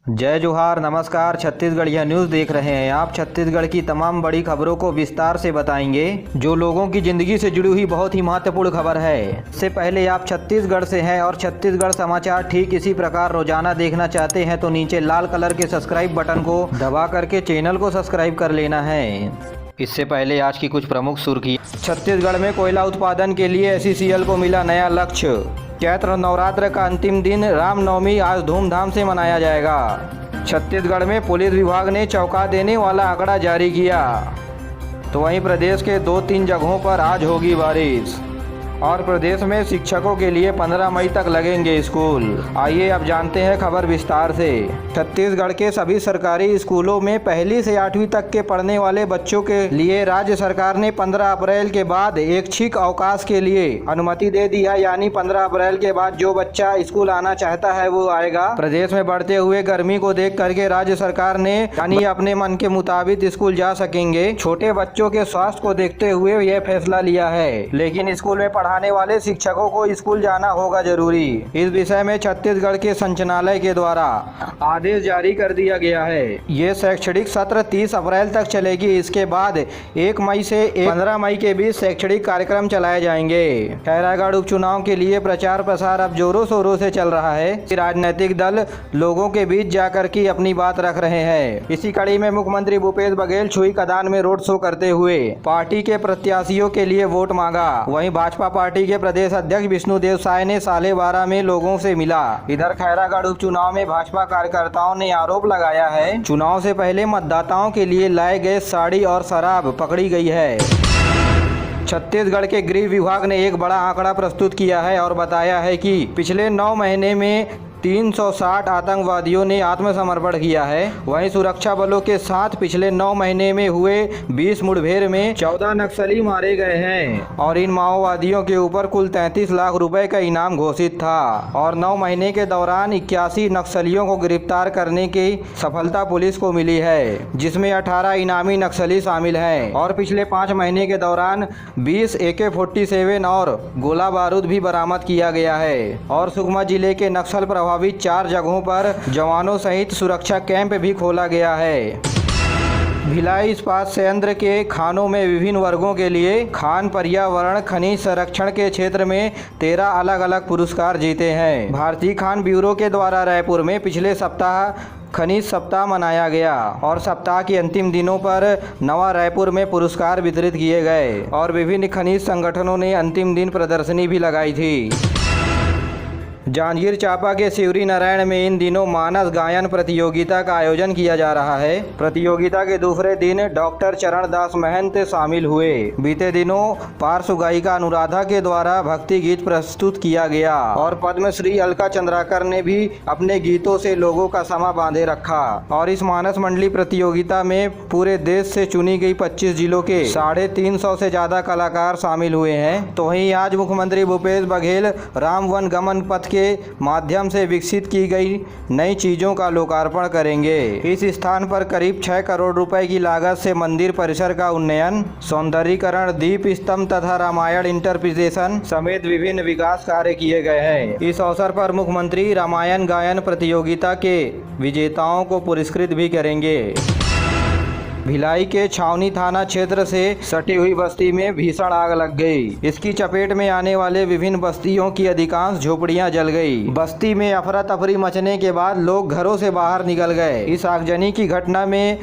जय जोहार, नमस्कार। छत्तीसगढ़िया न्यूज़ देख रहे हैं आप। छत्तीसगढ़ की तमाम बड़ी खबरों को विस्तार से बताएंगे, जो लोगों की ज़िंदगी से जुड़ी हुई बहुत ही महत्वपूर्ण खबर है। इससे पहले आप छत्तीसगढ़ से हैं और छत्तीसगढ़ समाचार ठीक इसी प्रकार रोजाना देखना चाहते हैं तो नीचे लाल कलर के सब्सक्राइब बटन को दबा करके चैनल को सब्सक्राइब कर लेना है। इससे पहले आज की कुछ प्रमुख सुर्खियां। छत्तीसगढ़ में कोयला उत्पादन के लिए SCCL को मिला नया लक्ष्य। चैत्र नवरात्र का अंतिम दिन रामनवमी आज धूमधाम से मनाया जाएगा। छत्तीसगढ़ में पुलिस विभाग ने चौंका देने वाला आंकड़ा जारी किया। तो वहीं प्रदेश के 2-3 जगहों पर आज होगी बारिश। और प्रदेश में शिक्षकों के लिए 15 मई तक लगेंगे स्कूल। आइए अब जानते हैं खबर विस्तार से। छत्तीसगढ़ के सभी सरकारी स्कूलों में पहली से 8वीं तक के पढ़ने वाले बच्चों के लिए राज्य सरकार ने 15 अप्रैल के बाद ऐच्छिक अवकाश के लिए अनुमति दे दी है। यानी 15 अप्रैल के बाद जो बच्चा स्कूल आना चाहता है वो आएगा। प्रदेश में बढ़ते हुए गर्मी को देख करके राज्य सरकार ने यानी अपने मन के मुताबिक स्कूल जा सकेंगे। छोटे बच्चों के स्वास्थ्य को देखते हुए यह फैसला लिया है, लेकिन स्कूल में पढ़ाने वाले शिक्षकों को स्कूल जाना होगा जरूरी। इस विषय में छत्तीसगढ़ के संचालनालय के द्वारा आदेश जारी कर दिया गया है। ये शैक्षणिक सत्र 30 अप्रैल तक चलेगी। इसके बाद 1 मई से 15 मई के बीच शैक्षणिक कार्यक्रम चलाए जाएंगे। खैरागढ़ उपचुनाव के लिए प्रचार प्रसार अब जोरों शोरों से चल रहा है। राजनीतिक दल लोगों के बीच जाकर के अपनी बात रख रहे हैं। इसी कड़ी में मुख्यमंत्री भूपेश बघेल छुईकदान में रोड शो करते हुए पार्टी के प्रत्याशियों के लिए वोट मांगा। वहीं भाजपा पार्टी के प्रदेश अध्यक्ष विष्णुदेव साय ने 12:30 में लोगों से मिला। इधर खैरागढ़ उपचुनाव में भाजपा कार्यकर्ताओं ने आरोप लगाया है चुनाव से पहले मतदाताओं के लिए लाए गए साड़ी और शराब पकड़ी गई है। छत्तीसगढ़ के गृह विभाग ने एक बड़ा आंकड़ा प्रस्तुत किया है और बताया है कि पिछले 9 महीने में 360 आतंकवादियों ने आत्मसमर्पण किया है। वहीं सुरक्षा बलों के साथ पिछले 9 महीने में हुए 20 मुठभेड़ में 14 नक्सली मारे गए हैं और इन माओवादियों के ऊपर कुल 33 लाख रुपए का इनाम घोषित था। और 9 महीने के दौरान 81 नक्सलियों को गिरफ्तार करने की सफलता पुलिस को मिली है, जिसमें 18 इनामी नक्सली शामिल हैं। और पिछले 5 महीने के दौरान 20 AK-47 और गोला बारूद भी बरामद किया गया है। और सुकमा जिले के नक्सल प्रभावित 4 जगहों पर जवानों सहित सुरक्षा कैंप भी खोला गया है। भिलाई इस्पात संयंत्र के खानों में विभिन्न वर्गों के लिए खान पर्यावरण खनिज संरक्षण के क्षेत्र में 13 अलग अलग पुरस्कार जीते हैं। भारतीय खान ब्यूरो के द्वारा रायपुर में पिछले सप्ताह खनिज सप्ताह मनाया गया और सप्ताह के अंतिम दिनों पर नवा रायपुर में पुरस्कार वितरित किए गए और विभिन्न खनिज संगठनों ने अंतिम दिन प्रदर्शनी भी लगाई थी। जांजगीर चांपा के शिवरी नारायण में इन दिनों मानस गायन प्रतियोगिता का आयोजन किया जा रहा है। प्रतियोगिता के दूसरे दिन डॉक्टर चरण दास महंत शामिल हुए। बीते दिनों पार्श्व गायिका अनुराधा के द्वारा भक्ति गीत प्रस्तुत किया गया और पद्मश्री अलका चंद्राकर ने भी अपने गीतों से लोगों का समा बांधे रखा। और इस मानस मंडली प्रतियोगिता में पूरे देश से चुनी गई 25 जिलों के 350 से ज्यादा कलाकार शामिल हुए हैं। तो वहीं आज मुख्यमंत्री भूपेश बघेल राम वन गमन पथ के माध्यम से विकसित की गई नई चीजों का लोकार्पण करेंगे। इस स्थान पर करीब 6 करोड़ रुपए की लागत से मंदिर परिसर का उन्नयन, सौंदर्यीकरण, दीप स्तंभ तथा रामायण इंटरप्रिटेशन समेत विभिन्न विकास कार्य किए गए हैं। इस अवसर पर मुख्यमंत्री रामायण गायन प्रतियोगिता के विजेताओं को पुरस्कृत भी करेंगे। भिलाई के छावनी थाना क्षेत्र से सटी हुई बस्ती में भीषण आग लग गई। इसकी चपेट में आने वाले विभिन्न बस्तियों की अधिकांश झोपड़ियां जल गई। बस्ती में अफरा तफरी मचने के बाद लोग घरों से बाहर निकल गए। इस आगजनी की घटना में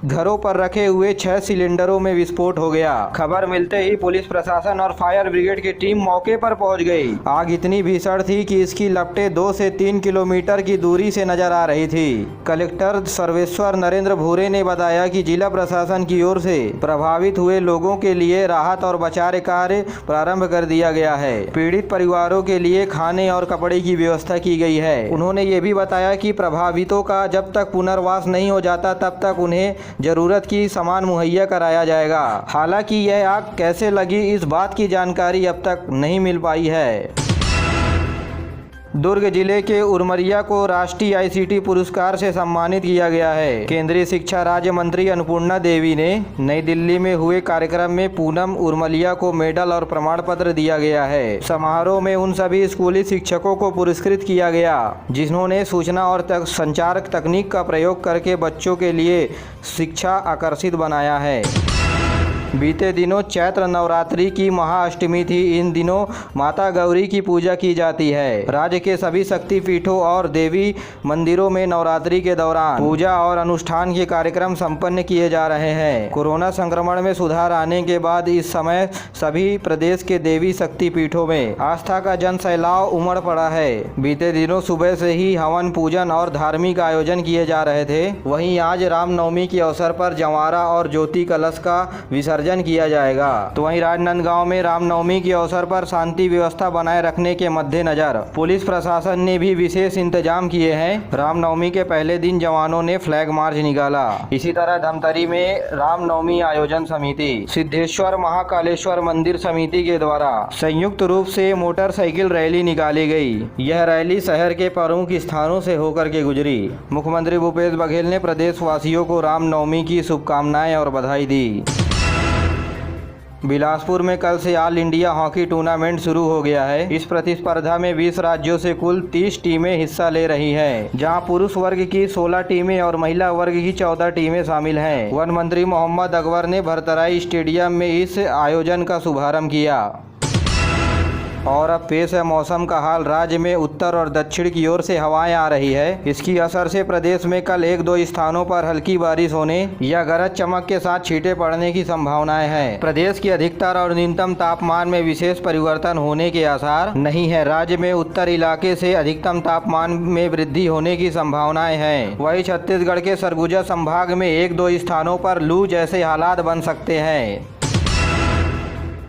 घरों पर रखे हुए 6 सिलेंडरों में विस्फोट हो गया। खबर मिलते ही पुलिस प्रशासन और फायर ब्रिगेड की टीम मौके पर पहुंच गई। आग इतनी भीषण थी कि इसकी लपटें 2 से 3 किलोमीटर की दूरी से नजर आ रही थी। कलेक्टर सर्वेश्वर नरेंद्र भूरे ने बताया कि जिला प्रशासन की ओर से प्रभावित हुए लोगों के लिए राहत और बचाव कार्य प्रारंभ कर दिया गया है। पीड़ित परिवारों के लिए खाने और कपड़े की व्यवस्था की गई है। उन्होंने ये भी बताया कि प्रभावितों का जब तक पुनर्वास नहीं हो जाता तब तक उन्हें जरूरत की सामान मुहैया कराया जाएगा। हालांकि यह आग कैसे लगी इस बात की जानकारी अब तक नहीं मिल पाई है। दुर्ग जिले के उरमरिया को राष्ट्रीय ICT पुरस्कार से सम्मानित किया गया है। केंद्रीय शिक्षा राज्य मंत्री अन्नपूर्णा देवी ने नई दिल्ली में हुए कार्यक्रम में पूनम उरमलिया को मेडल और प्रमाण पत्र दिया गया है। समारोह में उन सभी स्कूली शिक्षकों को पुरस्कृत किया गया जिन्होंने सूचना और संचार तकनीक का प्रयोग करके बच्चों के लिए शिक्षा आकर्षित बनाया है। बीते दिनों चैत्र नवरात्रि की महाअष्टमी थी। इन दिनों माता गौरी की पूजा की जाती है। राज्य के सभी शक्ति पीठों और देवी मंदिरों में नवरात्रि के दौरान पूजा और अनुष्ठान के कार्यक्रम संपन्न किए जा रहे हैं। कोरोना संक्रमण में सुधार आने के बाद इस समय सभी प्रदेश के देवी शक्ति पीठों में आस्था का जन सैलाब उमड़ पड़ा है। बीते दिनों सुबह से ही हवन पूजन और धार्मिक आयोजन किए जा रहे थे। वहीं आज रामनवमी के अवसर पर जंवारा और ज्योति कलश का विसर्जन किया जाएगा। तो वहीं राजनांदगांव में रामनवमी के अवसर पर शांति व्यवस्था बनाए रखने के मद्देनजर पुलिस प्रशासन ने भी विशेष इंतजाम किए हैं। रामनवमी के पहले दिन जवानों ने फ्लैग मार्च निकाला। इसी तरह धमतरी में रामनवमी आयोजन समिति, सिद्धेश्वर महाकालेश्वर मंदिर समिति के द्वारा संयुक्त रूप से मोटरसाइकिल रैली निकाली गई। यह रैली शहर के प्रमुख स्थानों से होकर के गुजरी। मुख्यमंत्री भूपेश बघेल ने प्रदेशवासियों को रामनवमी की शुभकामनाएं और बधाई दी। बिलासपुर में कल से ऑल इंडिया हॉकी टूर्नामेंट शुरू हो गया है। इस प्रतिस्पर्धा में 20 राज्यों से कुल 30 टीमें हिस्सा ले रही हैं, जहां पुरुष वर्ग की 16 टीमें और महिला वर्ग की 14 टीमें शामिल हैं। वन मंत्री मोहम्मद अकबर ने भरतराई स्टेडियम में इस आयोजन का शुभारंभ किया। और अब पेश है मौसम का हाल। राज्य में उत्तर और दक्षिण की ओर से हवाएं आ रही है। इसकी असर से प्रदेश में कल 1-2 स्थानों पर हल्की बारिश होने या गरज चमक के साथ छींटे पड़ने की संभावनाएं हैं। प्रदेश की अधिकतर और न्यूनतम तापमान में विशेष परिवर्तन होने के आसार नहीं है। राज्य में उत्तर इलाके से अधिकतम तापमान में वृद्धि होने की संभावनाएं हैं। वहीं छत्तीसगढ़ के सरगुजा संभाग में 1-2 स्थानों पर लू जैसे हालात बन सकते हैं।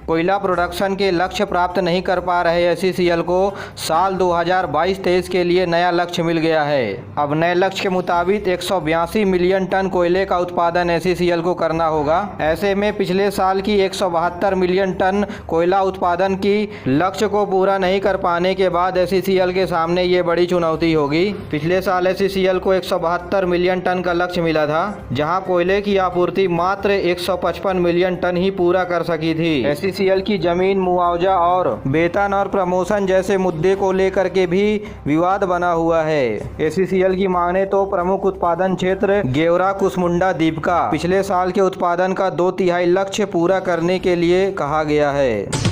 कोयला प्रोडक्शन के लक्ष्य प्राप्त नहीं कर पा रहे SCCL को साल 2022-23 के लिए नया लक्ष्य मिल गया है। अब नए लक्ष्य के मुताबिक 182 मिलियन टन कोयले का उत्पादन SCCL को करना होगा। ऐसे में पिछले साल की 172 मिलियन टन कोयला उत्पादन की लक्ष्य को पूरा नहीं कर पाने के बाद SCCL के सामने ये बड़ी चुनौती होगी। पिछले साल SCCL को 172 मिलियन टन का लक्ष्य मिला था, जहाँ कोयले की आपूर्ति मात्र 155 मिलियन टन ही पूरा कर सकी थी। SCCL की जमीन मुआवजा और वेतन और प्रमोशन जैसे मुद्दे को लेकर के भी विवाद बना हुआ है। SCCL की माने तो प्रमुख उत्पादन क्षेत्र गेवरा कुसमुंडा द्वीप का पिछले साल के उत्पादन का 2/3 लक्ष्य पूरा करने के लिए कहा गया है।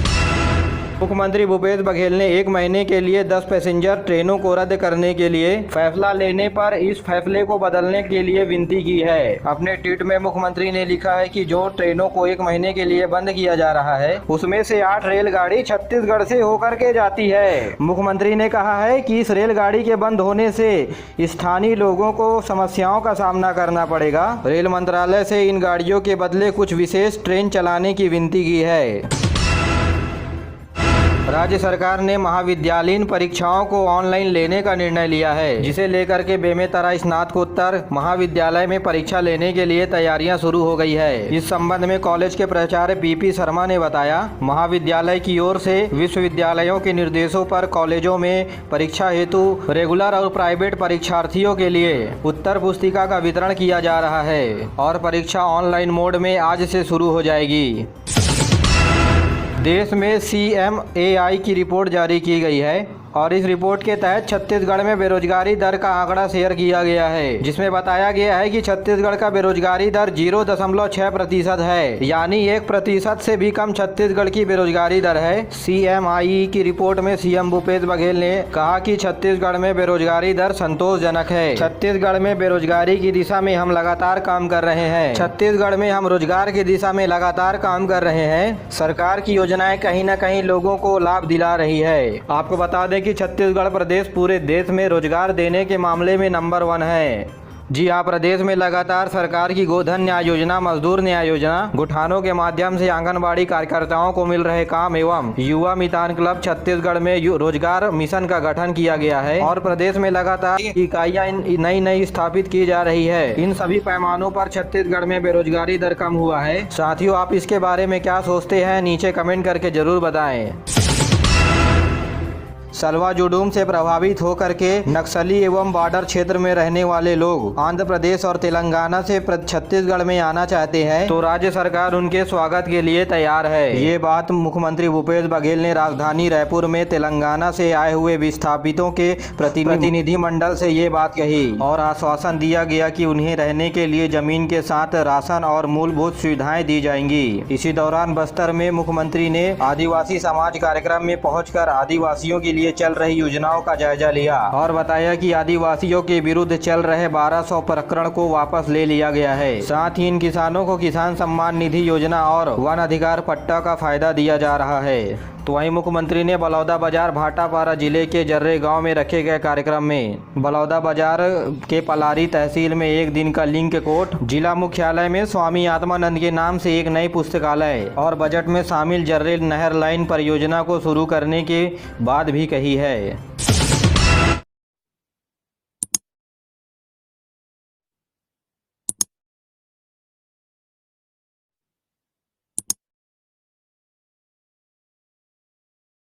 मुख्यमंत्री भूपेश बघेल ने 1 महीने के लिए 10 पैसेंजर ट्रेनों को रद्द करने के लिए फैसला लेने पर इस फैसले को बदलने के लिए विनती की है। अपने ट्वीट में मुख्यमंत्री ने लिखा है कि जो ट्रेनों को 1 महीने के लिए बंद किया जा रहा है, उसमें से 8 रेलगाड़ी छत्तीसगढ़ से होकर के जाती है। मुख्यमंत्री ने कहा है कि इस रेलगाड़ी के बंद होने से स्थानीय लोगों को समस्याओं का सामना करना पड़ेगा। रेल मंत्रालय से इन गाड़ियों के बदले कुछ विशेष ट्रेन चलाने की विनती की है। राज्य सरकार ने महाविद्यालयीन परीक्षाओं को ऑनलाइन लेने का निर्णय लिया है, जिसे लेकर के बेमेतरा स्नातकोत्तर महाविद्यालय में परीक्षा लेने के लिए तैयारियां शुरू हो गई है। इस संबंध में कॉलेज के प्राचार्य PP शर्मा ने बताया, महाविद्यालय की ओर से विश्वविद्यालयों के निर्देशों पर कॉलेजों में परीक्षा हेतु रेगुलर और प्राइवेट परीक्षार्थियों के लिए उत्तर पुस्तिका का वितरण किया जा रहा है और परीक्षा ऑनलाइन मोड में आज से शुरू हो जाएगी। देश में CMAI की रिपोर्ट जारी की गई है और इस रिपोर्ट के तहत छत्तीसगढ़ में बेरोजगारी दर का आंकड़ा शेयर किया गया है, जिसमें बताया गया है कि छत्तीसगढ़ का बेरोजगारी दर 0.6% है, यानी 1% से भी कम छत्तीसगढ़ की बेरोजगारी दर है। CMAI की रिपोर्ट में CM भूपेश बघेल ने कहा कि छत्तीसगढ़ में बेरोजगारी दर संतोषजनक है। छत्तीसगढ़ में बेरोजगारी की दिशा में हम लगातार काम कर रहे हैं। छत्तीसगढ़ में हम रोजगार की दिशा में लगातार काम कर रहे हैं। सरकार की योजनाएं कहीं न कहीं लोगों को लाभ दिला रही है। आपको बता दें कि छत्तीसगढ़ प्रदेश पूरे देश में रोजगार देने के मामले में नंबर 1 है। जी हाँ, प्रदेश में लगातार सरकार की गोधन न्याय योजना, मजदूर न्याय योजना, गुठानों के माध्यम से आंगनबाड़ी कार्यकर्ताओं को मिल रहे काम एवं युवा मितान क्लब छत्तीसगढ़ में रोजगार मिशन का गठन किया गया है और प्रदेश में लगातार इकाइयां नई स्थापित की जा रही है। इन सभी पैमानों पर छत्तीसगढ़ में बेरोजगारी दर कम हुआ है। साथियों, आप इसके बारे में क्या सोचते हैं, नीचे कमेंट करके जरूर बताएं। सलवा जुडूम से प्रभावित होकर के नक्सली एवं बॉर्डर क्षेत्र में रहने वाले लोग आंध्र प्रदेश और तेलंगाना से छत्तीसगढ़ में आना चाहते हैं तो राज्य सरकार उनके स्वागत के लिए तैयार है। ये बात मुख्यमंत्री भूपेश बघेल ने राजधानी रायपुर में तेलंगाना से आए हुए विस्थापितों के प्रतिनिधि मंडल से ये बात कही और आश्वासन दिया गया कि उन्हें रहने के लिए जमीन के साथ राशन और मूलभूत सुविधाएं दी जाएंगी। इसी दौरान बस्तर में मुख्यमंत्री ने आदिवासी समाज कार्यक्रम में पहुंचकर आदिवासियों के लिए चल रही योजनाओं का जायजा लिया और बताया कि आदिवासियों के विरुद्ध चल रहे 1200 प्रकरण को वापस ले लिया गया है। साथ ही इन किसानों को किसान सम्मान निधि योजना और वन अधिकार पट्टा का फायदा दिया जा रहा है। तो वहीं मुख्यमंत्री ने बलौदाबाजार भाटापारा जिले के जर्रे गांव में रखे गए कार्यक्रम में बलौदाबाजार के पलारी तहसील में एक दिन का लिंक कोर्ट, जिला मुख्यालय में स्वामी आत्मानंद के नाम से एक नई पुस्तकालय और बजट में शामिल जर्रे नहर लाइन परियोजना को शुरू करने की बात भी कही है।